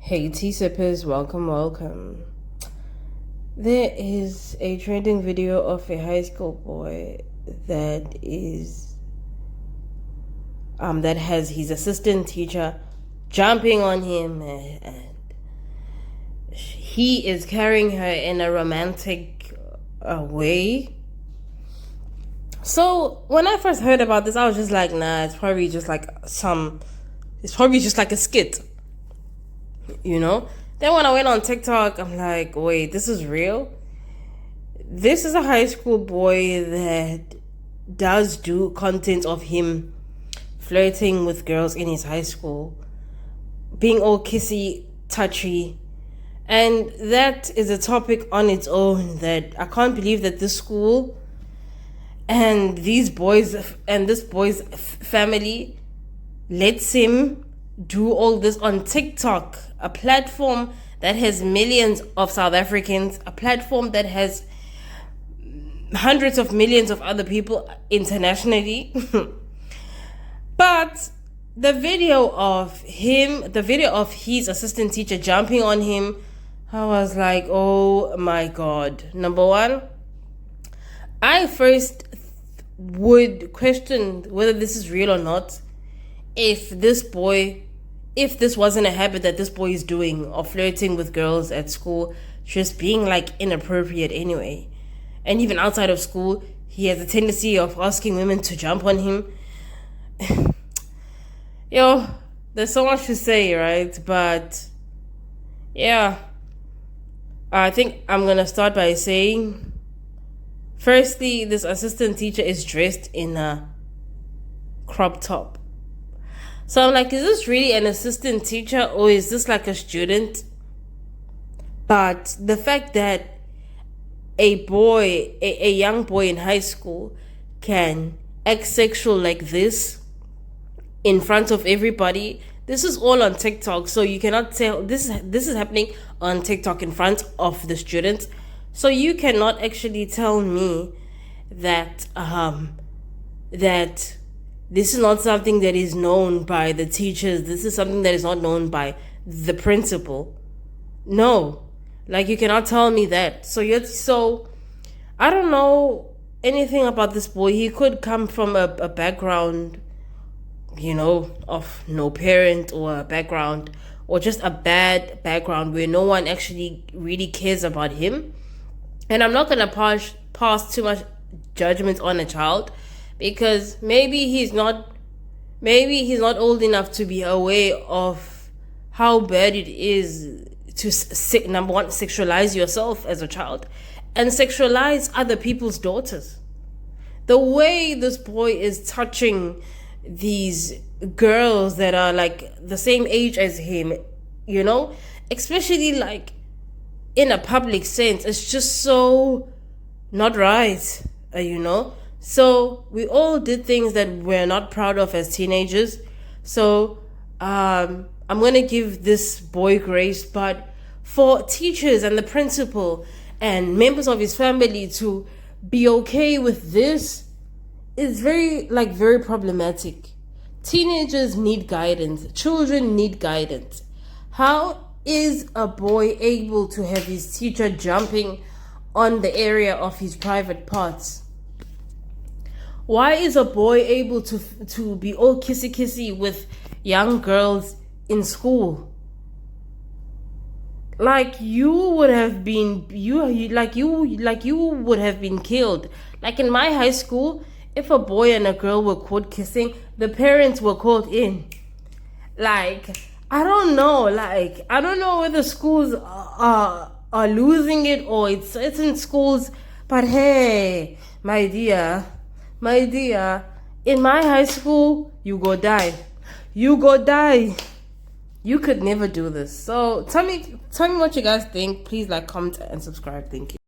Hey tea sippers, welcome. There is a trending video of a high school boy that has his assistant teacher jumping on him, and he is carrying her in a romantic way. So when I first heard about this, I was just like, nah, it's probably just like a skit. Then when I went on TikTok, I'm like, wait, this is real? This is a high school boy that does do content of him flirting with girls in his high school, being all kissy, touchy. And that is a topic on its own that I can't believe that this school and these boys and this boy's family lets him do all this on TikTok, a platform that has millions of South Africans, a platform that has hundreds of millions of other people internationally. But the video of his assistant teacher jumping on him, I was like, oh my God. Number one, I first would question whether this is real or not. If this wasn't a habit that this boy is doing of flirting with girls at school, just being like inappropriate anyway. And even outside of school, he has a tendency of asking women to jump on him. There's so much to say, right? But yeah, I think I'm gonna start by saying, firstly, this assistant teacher is dressed in a crop top. So I'm like, is this really an assistant teacher or is this like a student? But the fact that a young boy in high school can act sexual like this in front of everybody, this is all on TikTok. So you cannot tell, this is happening on TikTok in front of the students. So you cannot actually tell me that this is not something that is known by the teachers. This is something that is not known by the principal. No, like you cannot tell me that. So I don't know anything about this boy. He could come from a background, of no parent, or a background, or just a bad background where no one actually really cares about him. And I'm not gonna pass too much judgment on a child, because maybe he's not old enough to be aware of how bad it is to number one, sexualize yourself as a child and sexualize other people's daughters. The way this boy is touching these girls that are like the same age as him, especially like in a public sense, it's just so not right, So we all did things that we're not proud of as teenagers. So I'm going to give this boy grace. But for teachers and the principal and members of his family to be okay with this is very problematic. Teenagers need guidance. Children need guidance. How is a boy able to have his teacher jumping on the area of his private parts? Why is a boy able to be all kissy with young girls in school? Like you would have been killed. Like in my high school, if a boy and a girl were caught kissing, the parents were called in. Like I don't know whether schools are losing it or it's certain schools. But hey, my dear, in my high school, you go die. You could never do this. So tell me what you guys think. Please comment and subscribe. Thank you.